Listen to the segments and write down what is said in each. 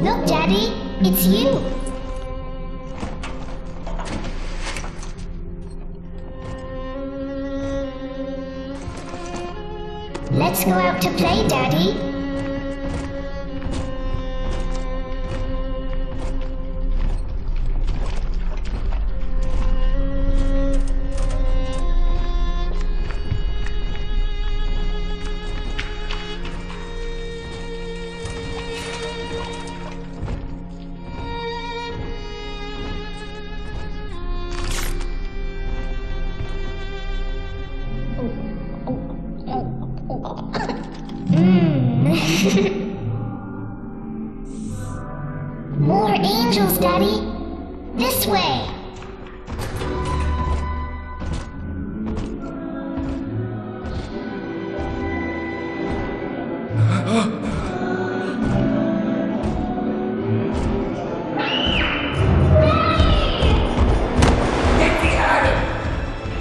Look, Daddy, it's you. Let's go out to play, Daddy. More angels, Daddy. This way. Get behind him!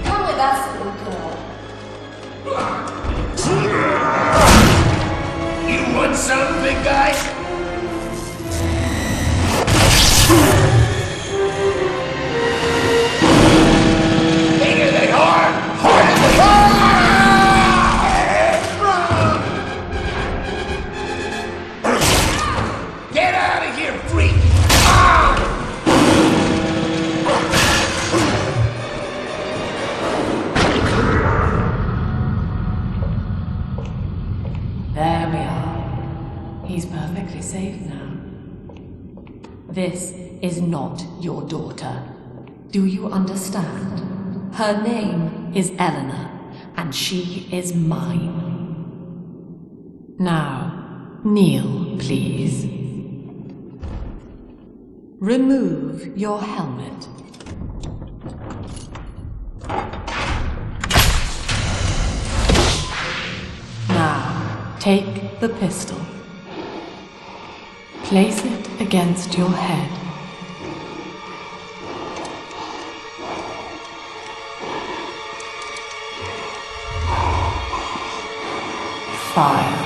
Come with us, little girl. You want some, big guy? Bigger than hard! Harder than hard! Get out of here, freak! There we are. He's perfectly safe now. This is not your daughter. Do you understand? Her name is Eleanor, and she is mine. Now, kneel, please. Remove your helmet. Now, take the pistol. Place it against your head. Fire.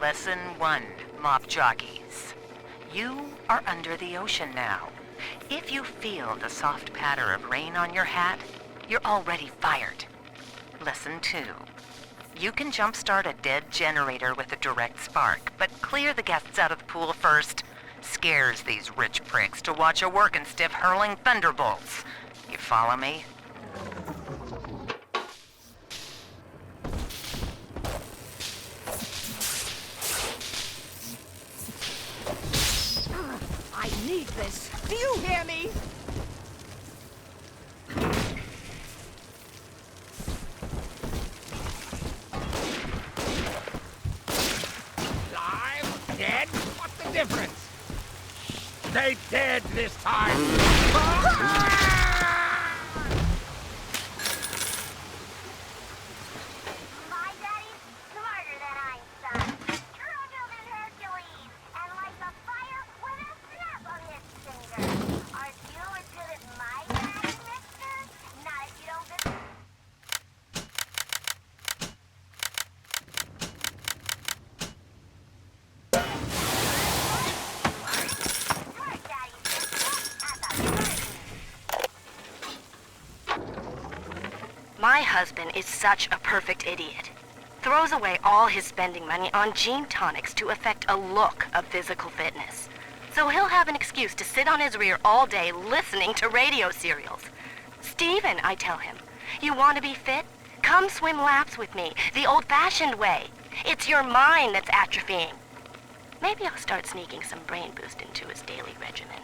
Lesson 1, mop jockeys. You are under the ocean now. If you feel the soft patter of rain on your hat, you're already fired. Lesson 2. You can jumpstart a dead generator with a direct spark, but clear the guests out of the pool first. Scares these rich pricks to watch a working stiff hurling thunderbolts. You follow me? I need this. Do you hear me? Alive? Dead? What's the difference? Stay dead this time. My daddy's smarter than Einstein. Stronger than Hercules. And lights a fire with a snap of his finger. Aren't you as good as my daddy, mister? Not if you don't get... Smart daddy, mister. At the curtain. My husband is such a perfect idiot. Throws away all his spending money on gene tonics to affect a look of physical fitness. So he'll have an excuse to sit on his rear all day listening to radio serials. Steven, I tell him, you want to be fit? Come swim laps with me, the old-fashioned way. It's your mind that's atrophying. Maybe I'll start sneaking some brain boost into his daily regimen.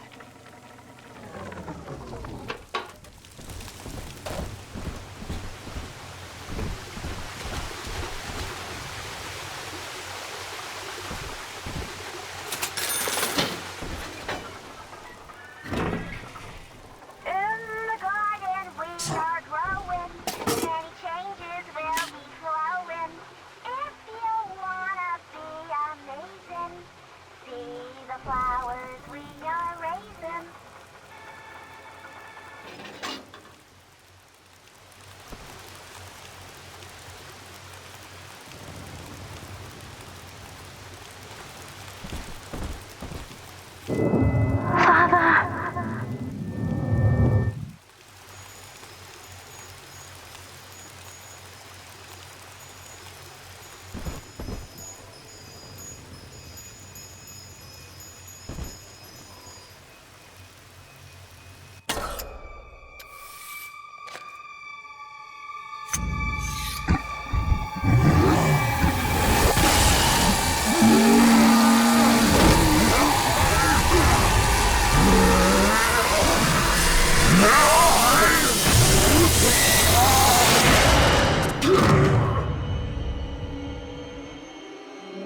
In the garden we are growing, many changes will be flowing. If you wanna be amazing, see the flowers we are raising.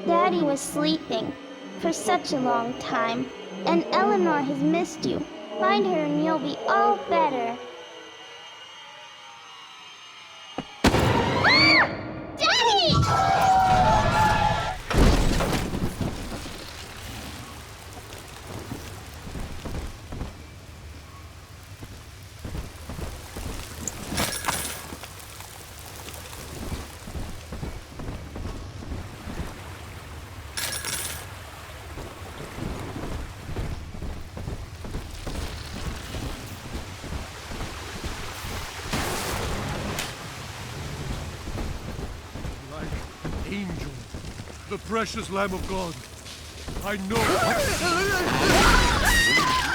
Daddy was sleeping for such a long time, and Eleanor has missed you. Find her and you'll be all better. Angel, the precious Lamb of God. I know.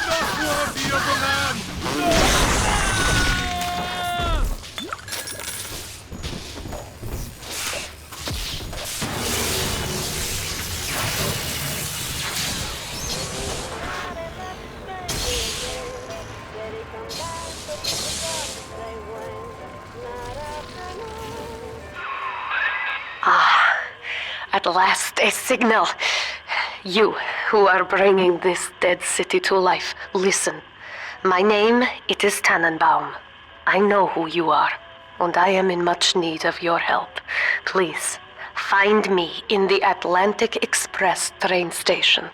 Not worthy of the Lamb. No! At last, a signal. You, who are bringing this dead city to life, listen. My name, it is Tannenbaum. I know who you are, and I am in much need of your help. Please, find me in the Atlantic Express train station.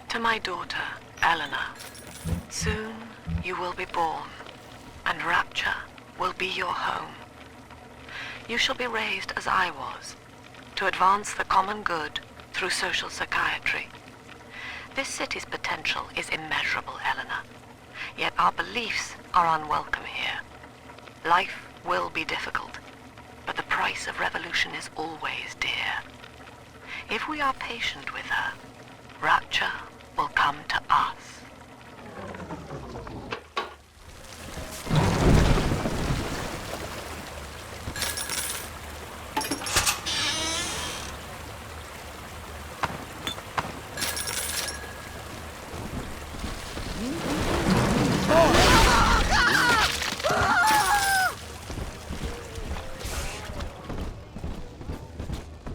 To my daughter, Eleanor, soon you will be born, and Rapture will be your home. You shall be raised as I was, to advance the common good through social psychiatry. This city's potential is immeasurable, Eleanor, yet our beliefs are unwelcome here. Life will be difficult, but the price of revolution is always dear. If we are patient with her, Rapture will come to us.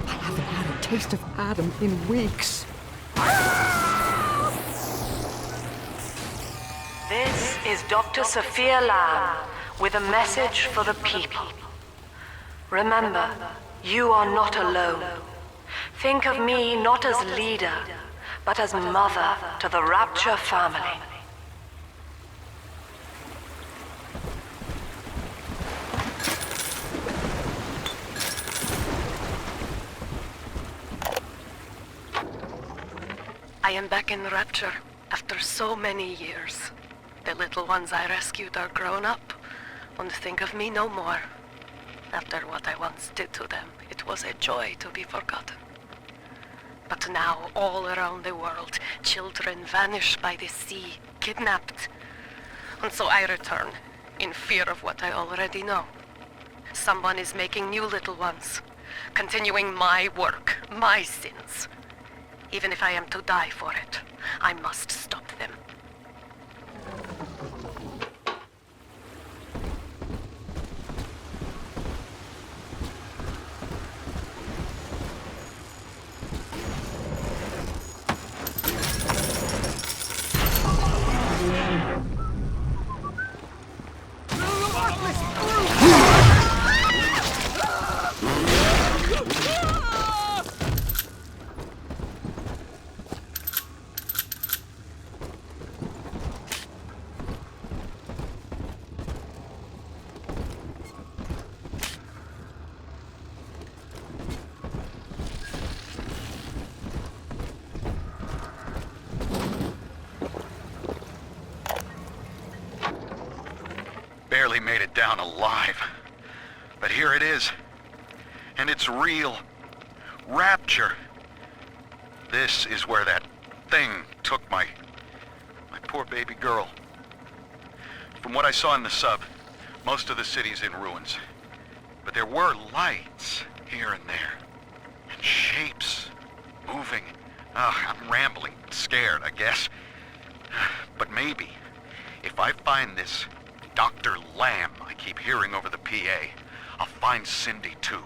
I haven't had a taste of Adam in weeks. This is Dr. Sophia Lamb with a message for the people. Remember, you are not alone. Think of me not as leader, but as mother to the Rapture family. I am back in Rapture after so many years. The little ones I rescued are grown up and think of me no more. After what I once did to them, it was a joy to be forgotten. But now, all around the world, children vanish by the sea, kidnapped. And so I return, in fear of what I already know. Someone is making new little ones, continuing my work, my sins. Even if I am to die for it, I must stop them. Barely made it down alive. But here it is. And it's real. Rapture. This is where that thing took my poor baby girl. From what I saw in the sub, most of the city's in ruins. But there were lights here and there. And shapes moving. I'm rambling, scared, I guess. But maybe, if I find this Dr. Lamb I keep hearing over the PA, I'll find Cindy too.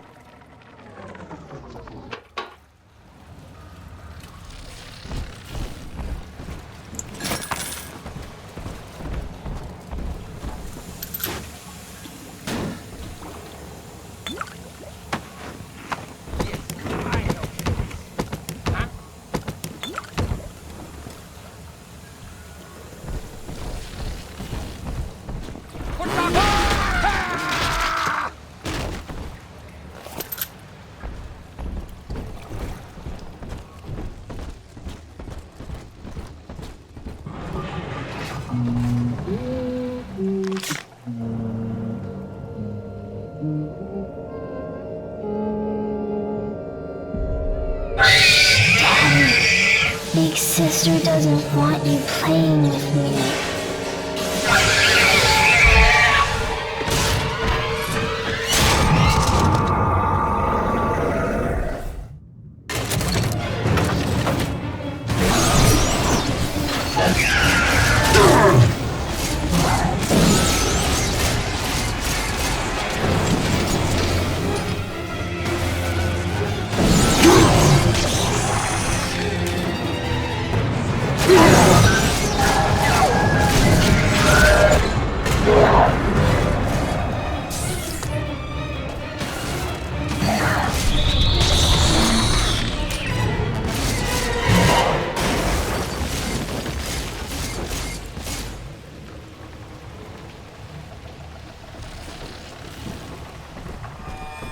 Big sister doesn't want you playing with me.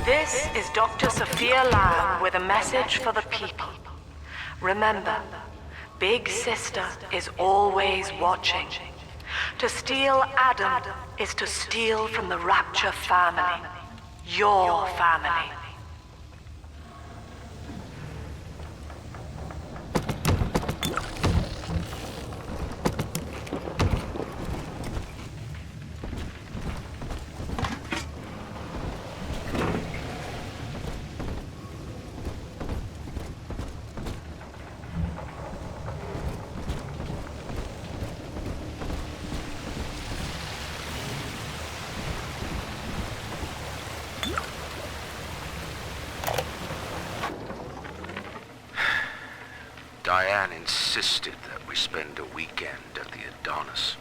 This is Dr. Sophia Lamb with a message for the people. Remember, Big Sister is always watching. To steal Adam is to steal from the Rapture family. Your family. Diane insisted that we spend a weekend at the Adonis,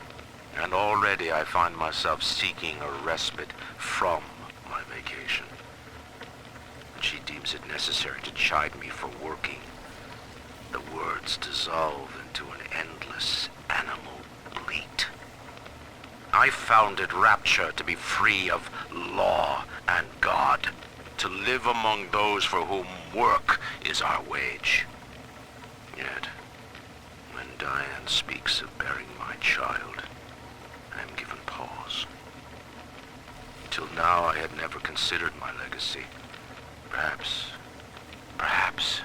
and already I find myself seeking a respite from my vacation. She deems it necessary to chide me for working. The words dissolve into an endless animal bleat. I founded Rapture to be free of law and God, to live among those for whom work is our wage. Yet, when Diane speaks of bearing my child, I am given pause. Till now I had never considered my legacy. Perhaps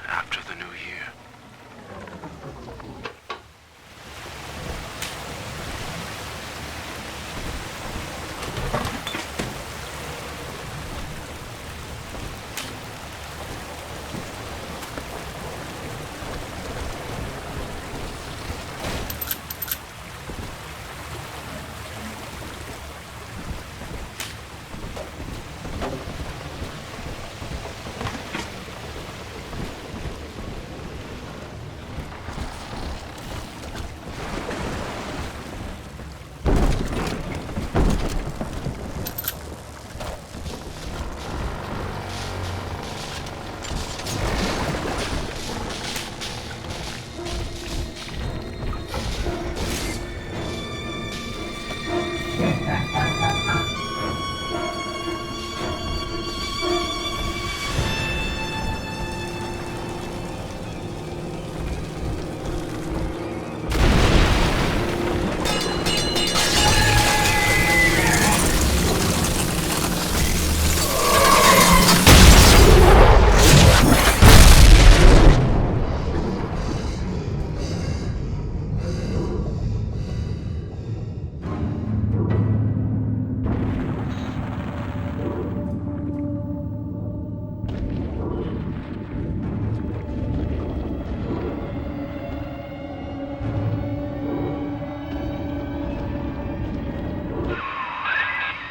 after the new year.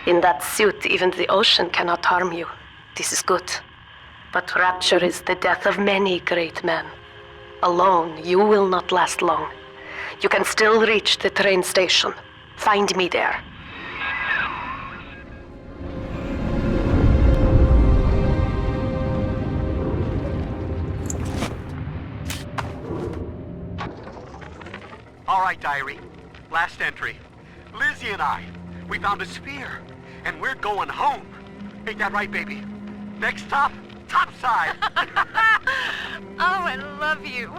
In that suit, even the ocean cannot harm you. This is good. But Rapture is the death of many great men. Alone, you will not last long. You can still reach the train station. Find me there. All right, diary. Last entry. Lizzie and I, we found a sphere, and we're going home. Ain't that right, baby? Next stop, topside. Oh, I love you.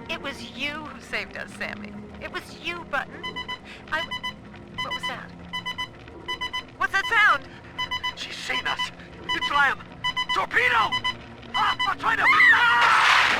It was you who saved us, Sammy. It was you, Button. What was that? What's that sound? She's seen us. It's Lamb. Torpedo! Ah, I'm trying to... Ah!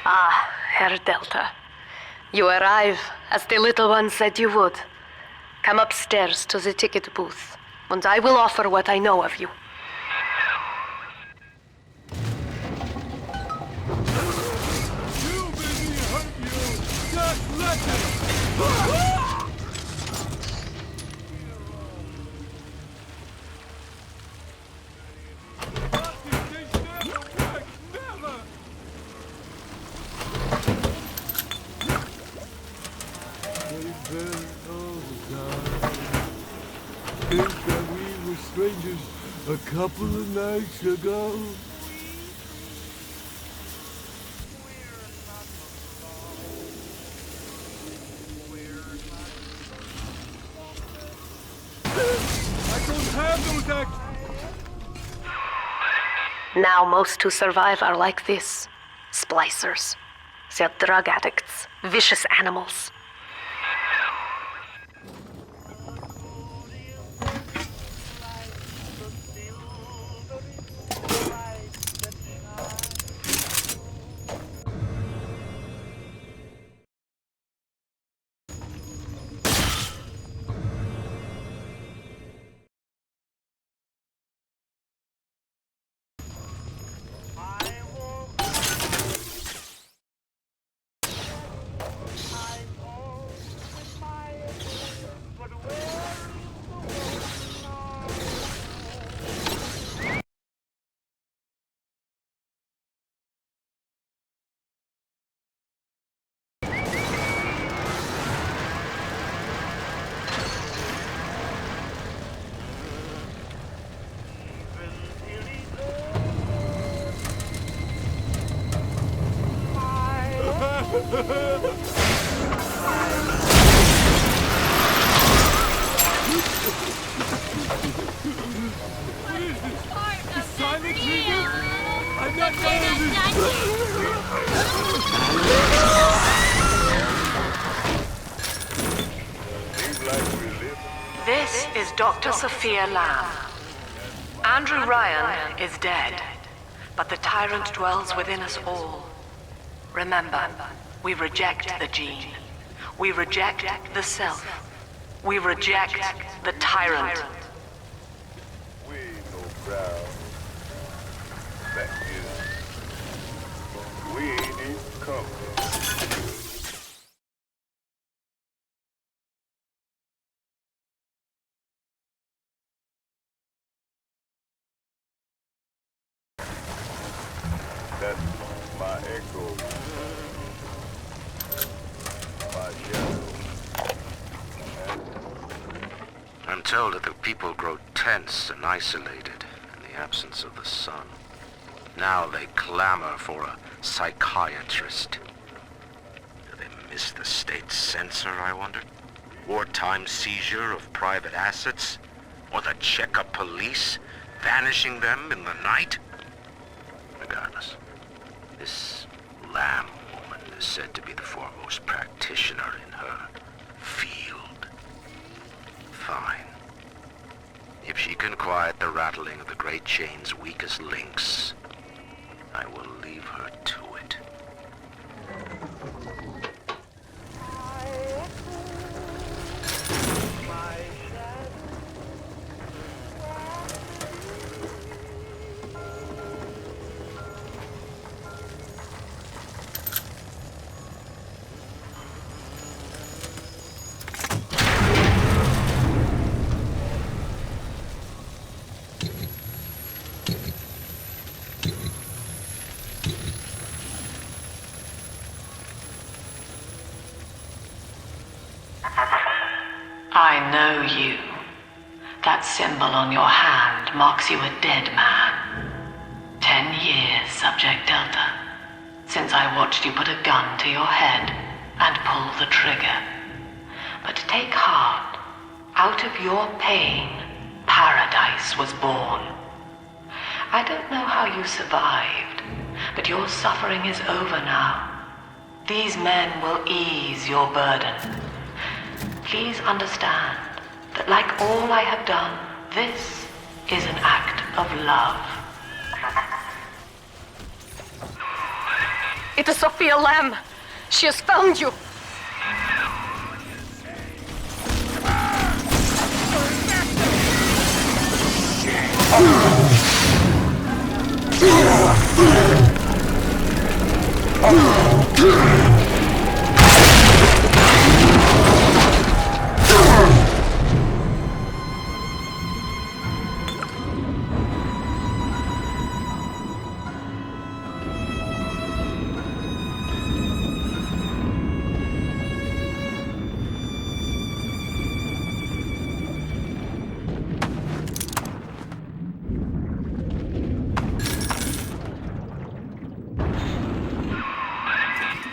Ah, Herr Delta. You arrive, as the little one said you would. Come upstairs to the ticket booth, and I will offer what I know of you. You made me hurt you! Just let it! Think that we were strangers a couple of nights ago. I don't have those acts. Now most who survive are like this. Splicers. They're drug addicts. Vicious animals. This is Dr. Sophia Lamb. Adrew Ryan is dead, but the tyrant dwells within us all. Remember, we reject the gene. We reject the self. We reject the tyrant. We ain't no crowd. That is, we ain't even coming. That's my echo. My shadow. I'm told that the people grow tense and isolated in the absence of the sun. Now they clamor for a psychiatrist. Do they miss the state censor, I wonder? Wartime seizure of private assets? Or the checkup police vanishing them in the night? Regardless, this Lamb woman is said to be the foremost practitioner in her field. Fine. If she can quiet the rattling of the Great Chain's weakest links, I will leave her to it. I know you. That symbol on your hand marks you a dead man. 10 years, Subject Delta, since I watched you put a gun to your head and pull the trigger. But take heart. Out of your pain, paradise was born. I don't know how you survived, but your suffering is over now. These men will ease your burden. Please understand that like all I have done, this is an act of love. It is Sophia Lamb. She has found you.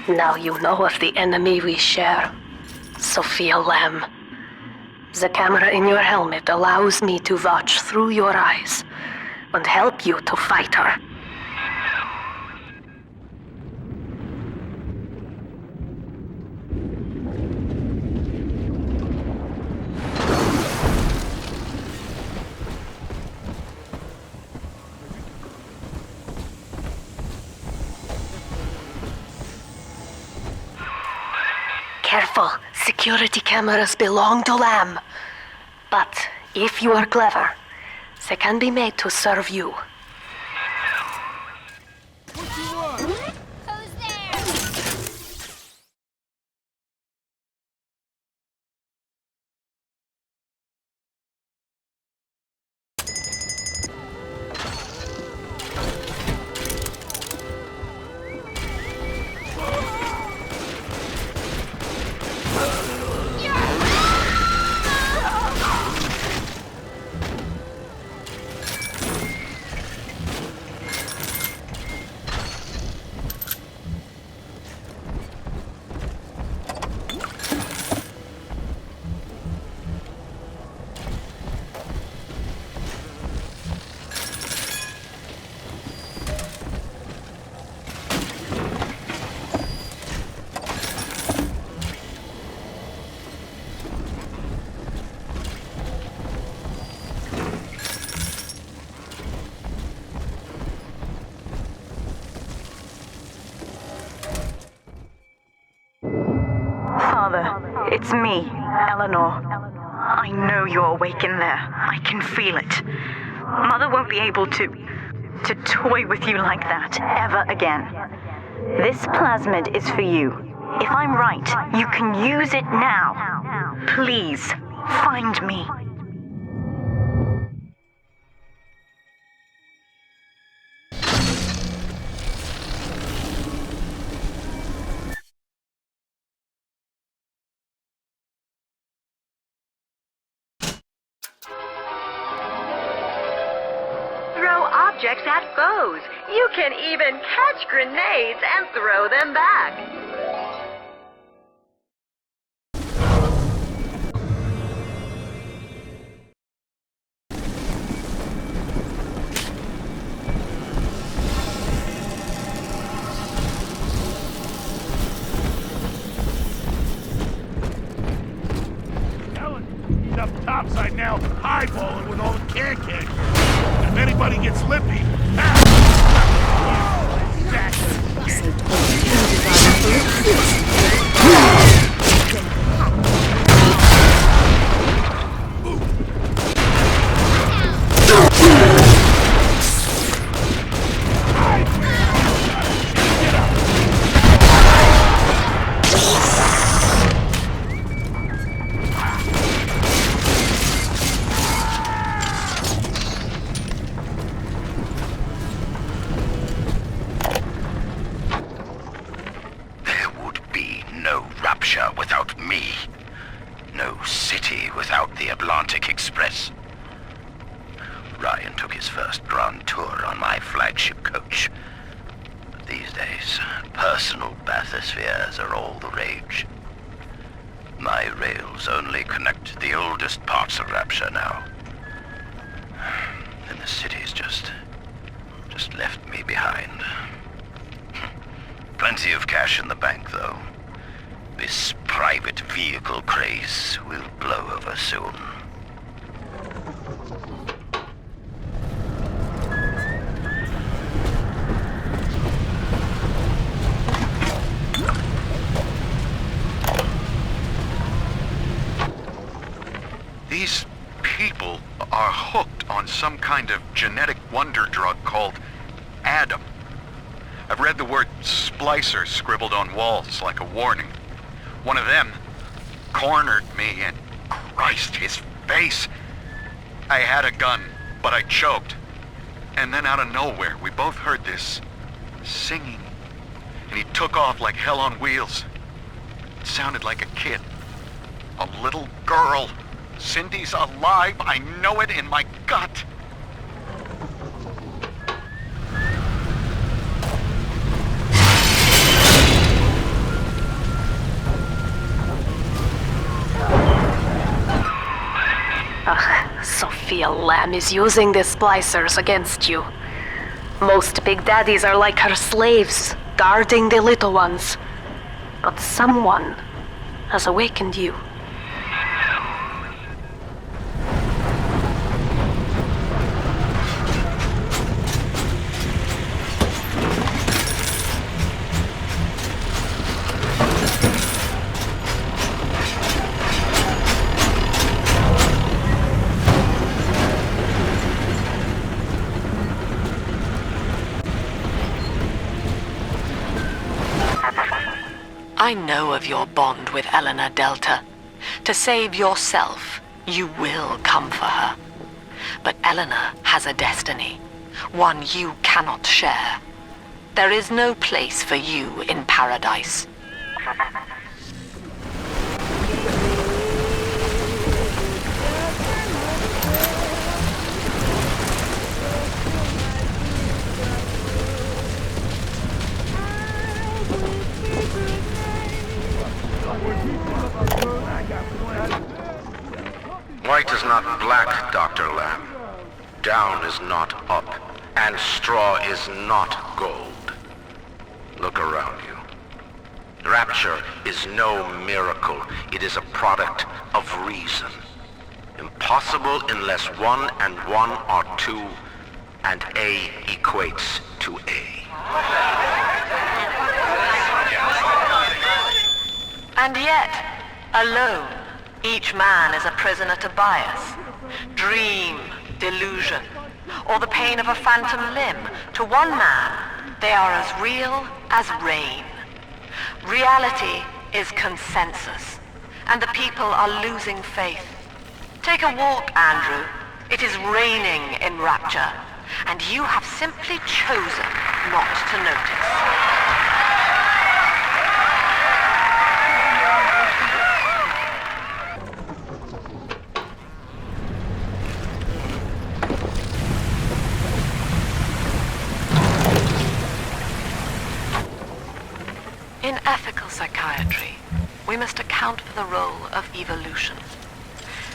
Now you know of the enemy we share, Sophia Lamb. The camera in your helmet allows me to watch through your eyes and help you to fight her. Careful, security cameras belong to Lamb. But if you are clever, they can be made to serve you. Who's there? Father, it's me, Eleanor. I know you're awake in there. I can feel it. Mother won't be able to toy with you like that ever again. This plasmid is for you. If I'm right, you can use it now. Please, find me. Objects at foes. You can even catch grenades and throw them back. Ellen, he's up topside now, eyeballing with all the can-can. If anybody gets lippy, without me. No city without the Atlantic Express. Ryan took his first grand tour on my flagship coach. But these days, personal bathyspheres are all the rage. My rails only connect the oldest parts of Rapture now. And the city's just left me behind. Plenty of cash in the bank, though. This private vehicle craze will blow over soon. These people are hooked on some kind of genetic wonder drug called Adam. I've read the word splicer scribbled on walls like a warning. One of them cornered me and Christ, his face. I had a gun, but I choked. And then out of nowhere, we both heard this singing. And he took off like hell on wheels. It sounded like a kid. A little girl. Cindy's alive. I know it in my gut. Sophia Lamb is using the splicers against you. Most big daddies are like her slaves, guarding the little ones. But someone has awakened you. I know of your bond with Eleanor Delta. To save yourself, you will come for her. But Eleanor has a destiny, one you cannot share. There is no place for you in paradise. White is not black, Dr. Lamb. Down is not up, and straw is not gold. Look around you. Rapture is no miracle. It is a product of reason. Impossible unless 1 and 1 are 2, and A equates to A. And yet, alone, each man is a prisoner to bias, dream, delusion, or the pain of a phantom limb. To one man, they are as real as rain. Reality is consensus, and the people are losing faith. Take a walk, Andrew. It is raining in Rapture, and you have simply chosen not to notice. In ethical psychiatry, we must account for the role of evolution.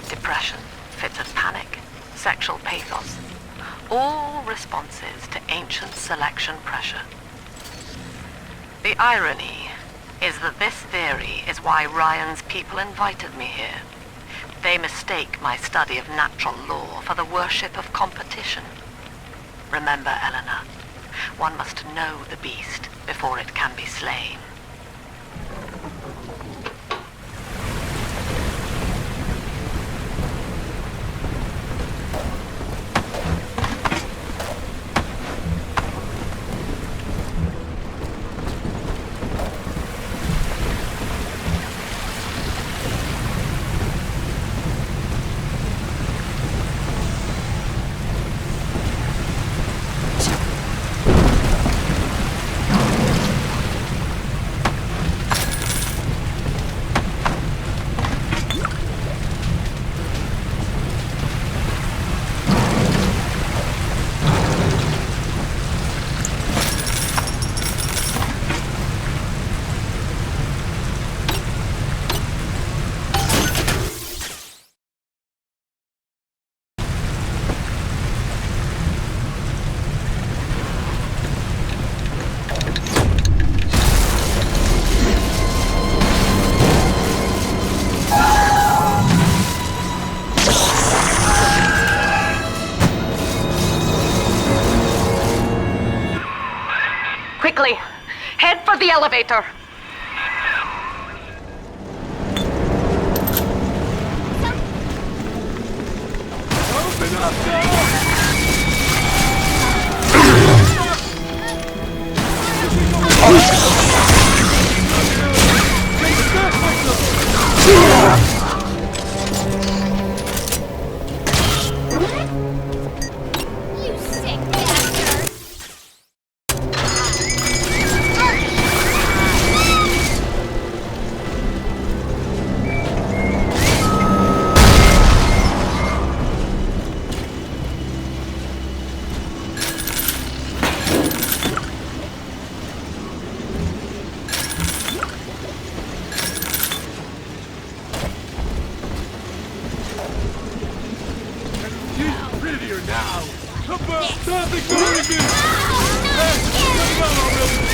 Depression, fits of panic, sexual pathos, all responses to ancient selection pressure. The irony is that this theory is why Ryan's people invited me here. They mistake my study of natural law for the worship of competition. Remember, Eleanor, one must know the beast before it can be slain. Quickly, head for the elevator. here now! Stop ignoring me! Hey, let it go already!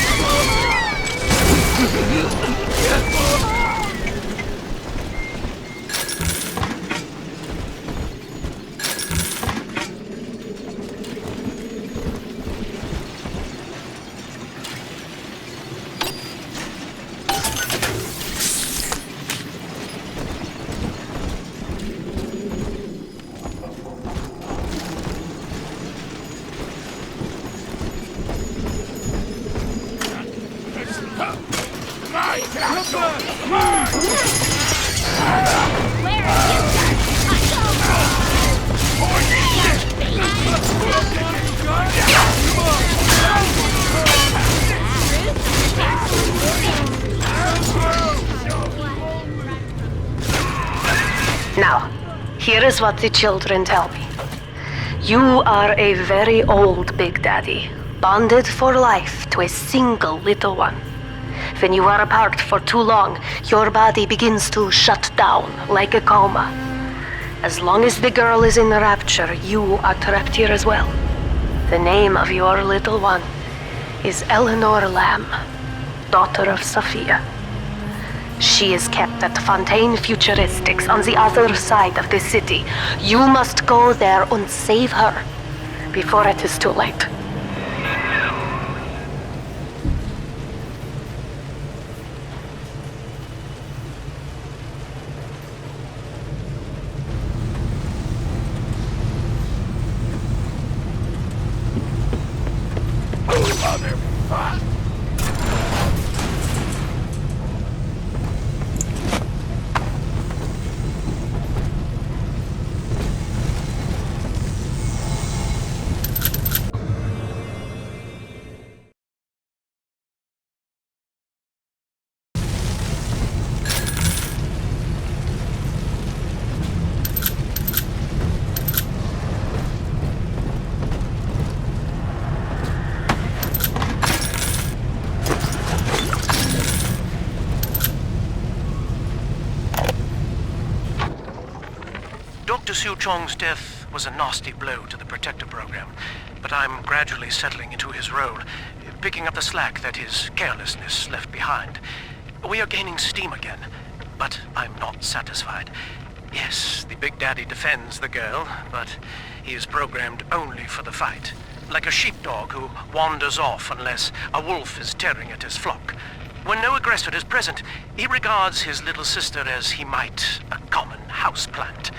Now, here is what the children tell me. You are a very old Big Daddy, bonded for life to a single little one. When you are apart for too long, your body begins to shut down like a coma. As long as the girl is in the Rapture, you are trapped here as well. The name of your little one is Eleanor Lamb, daughter of Sophia. She is kept at Fontaine Futuristics on the other side of the city. You must go there and save her before it is too late. Dr. Siu Chong's death was a nasty blow to the Protector program, but I'm gradually settling into his role, picking up the slack that his carelessness left behind. We are gaining steam again, but I'm not satisfied. Yes, the Big Daddy defends the girl, but he is programmed only for the fight, like a sheepdog who wanders off unless a wolf is tearing at his flock. When no aggressor is present, he regards his little sister as he might a common houseplant.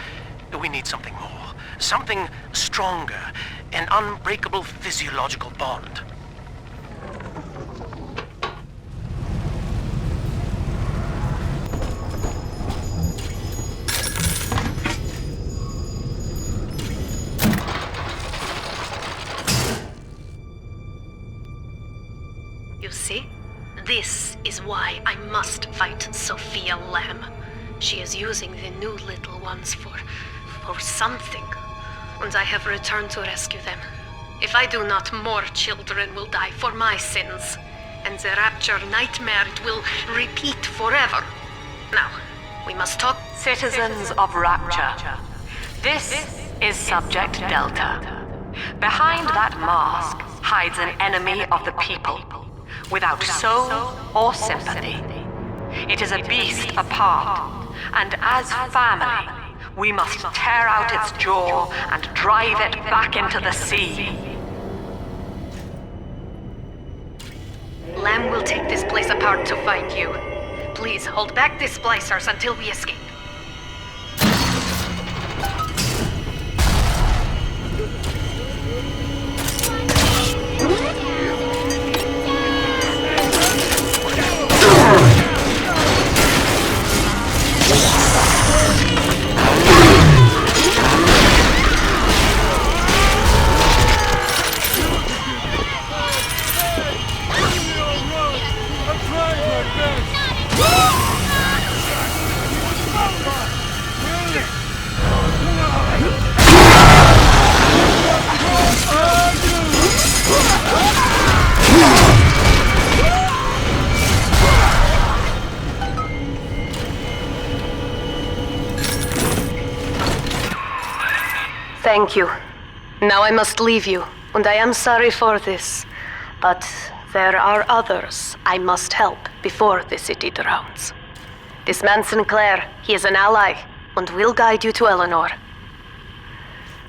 We need something more, something stronger, an unbreakable physiological bond. You see? This is why I must fight Sophia Lamb. She is using the new little ones for something, and I have returned to rescue them. If I do not, more children will die for my sins, and the Rapture nightmare will repeat forever. Now, we must talk. Citizens of Rapture, this is Subject Delta. Behind that mask hides an enemy of the people, without soul or sympathy. It is a beast apart, and as family, we must tear out its jaw and drive it back into the sea. Lamb will take this place apart to find you. Please hold back the splicers until we escape. Thank you. Now I must leave you, and I am sorry for this. But there are others I must help before the city drowns. This man Sinclair, he is an ally, and will guide you to Eleanor.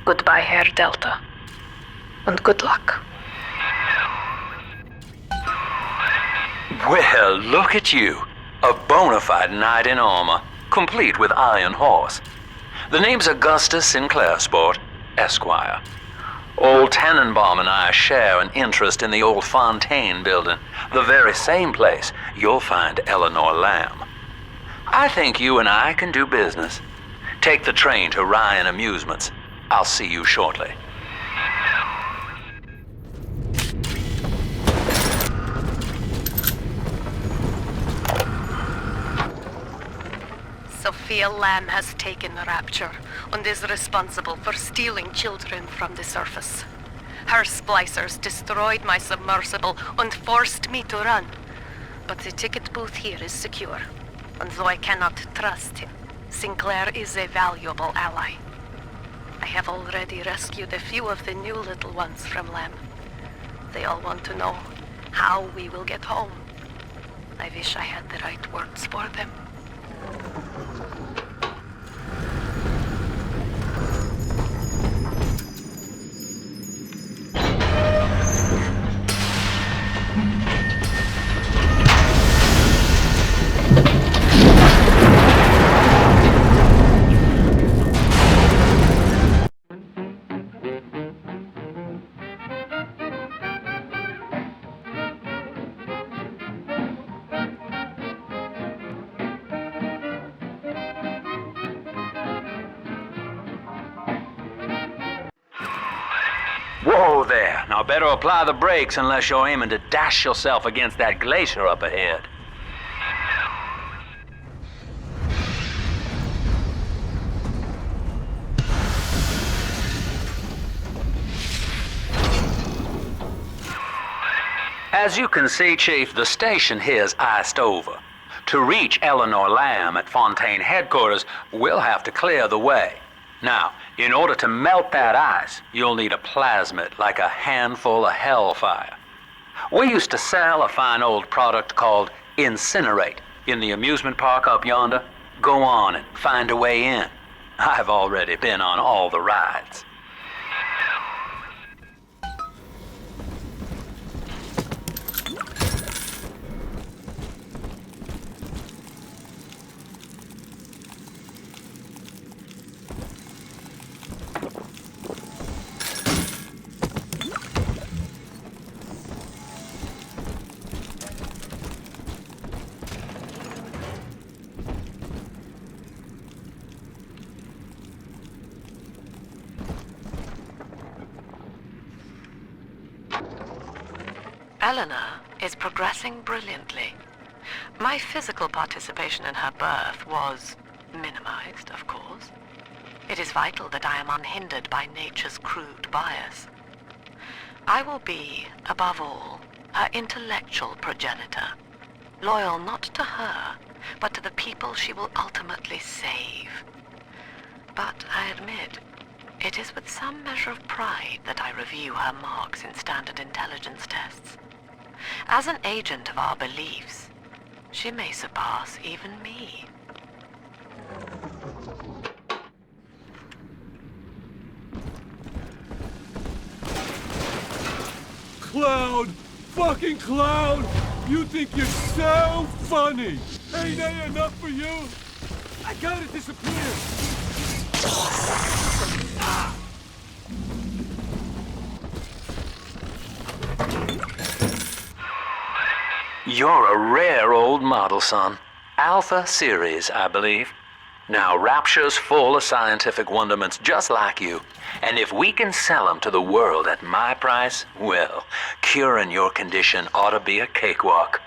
Goodbye, Herr Delta, and good luck. Well, look at you. A bona fide knight in armor, complete with iron horse. The name's Augustus Sinclair, Sport, Esquire. Old Tannenbaum and I share an interest in the old Fontaine building, the very same place you'll find Eleanor Lamb. I think you and I can do business. Take the train to Ryan Amusements. I'll see you shortly. Sophia Lamb has taken Rapture and is responsible for stealing children from the surface. Her splicers destroyed my submersible and forced me to run. But the ticket booth here is secure, and though I cannot trust him, Sinclair is a valuable ally. I have already rescued a few of the new little ones from Lamb. They all want to know how we will get home. I wish I had the right words for them. Whoa there. Now better apply the brakes unless you're aiming to dash yourself against that glacier up ahead. As you can see, Chief, the station here's iced over. To reach Eleanor Lamb at Fontaine headquarters, we'll have to clear the way. Now, in order to melt that ice, you'll need a plasmid, like a handful of hellfire. We used to sell a fine old product called Incinerate in the amusement park up yonder. Go on and find a way in. I've already been on all the rides. Eleanor is progressing brilliantly. My physical participation in her birth was minimized, of course. It is vital that I am unhindered by nature's crude bias. I will be, above all, her intellectual progenitor, loyal not to her, but to the people she will ultimately save. But I admit, it is with some measure of pride that I review her marks in standard intelligence tests. As an agent of our beliefs, she may surpass even me. Cloud! Fucking Cloud! You think you're so funny! Ain't that enough for you? I gotta disappear! Ah! You're a rare old model, son. Alpha series, I believe. Now, Rapture's full of scientific wonderments just like you. And if we can sell them to the world at my price, well, curing your condition ought to be a cakewalk.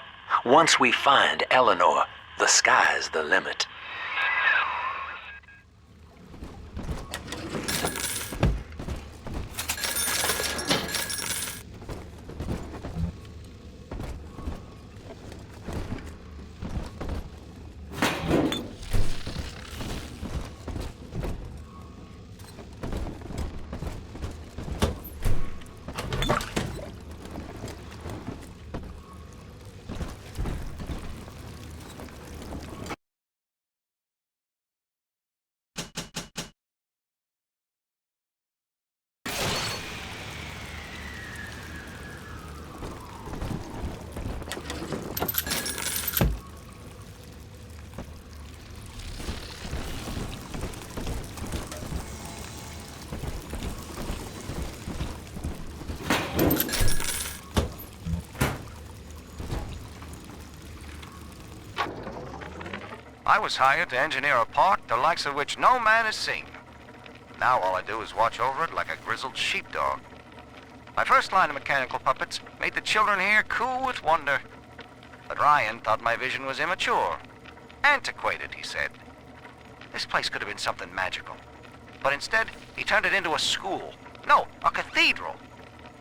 Once we find Eleanor, the sky's the limit. I was hired to engineer a park the likes of which no man has seen. Now all I do is watch over it like a grizzled sheepdog. My first line of mechanical puppets made the children here coo with wonder. But Ryan thought my vision was immature. Antiquated, he said. This place could have been something magical. But instead, he turned it into a school. No, a cathedral.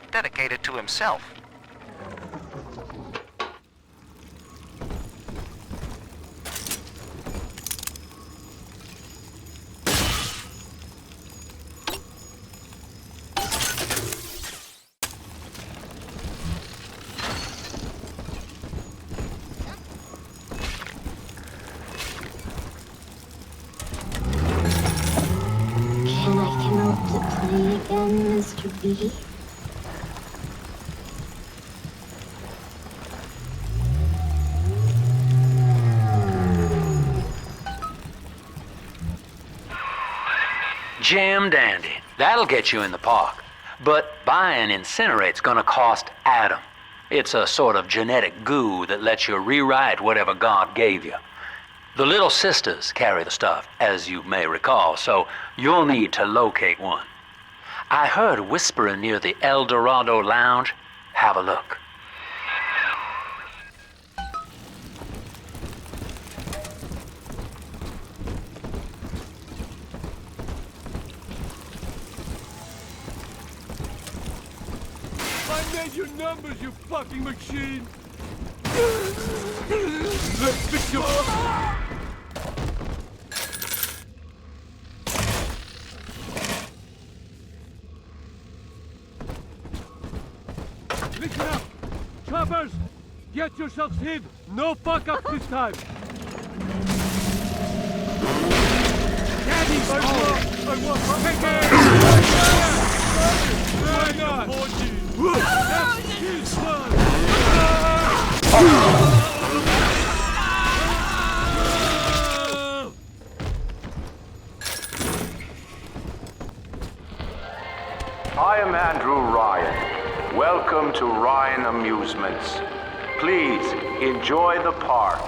Dedicated to himself. Can I come out to play again, Mr. B? Jam dandy. That'll get you in the park. But buying Incinerate's gonna cost Adam. It's a sort of genetic goo that lets you rewrite whatever God gave you. The little sisters carry the stuff, as you may recall, so you'll need to locate one. I heard whispering near the El Dorado Lounge. Have a look. I made your numbers, you fucking machine! Let's fix your... Listen up! Choppers! Get yourselves hid! No fuck-up this time! Daddy! I want... Take it! Why not? That's his son! I am Adrew Ryan. Welcome to Ryan Amusements. Please enjoy the park.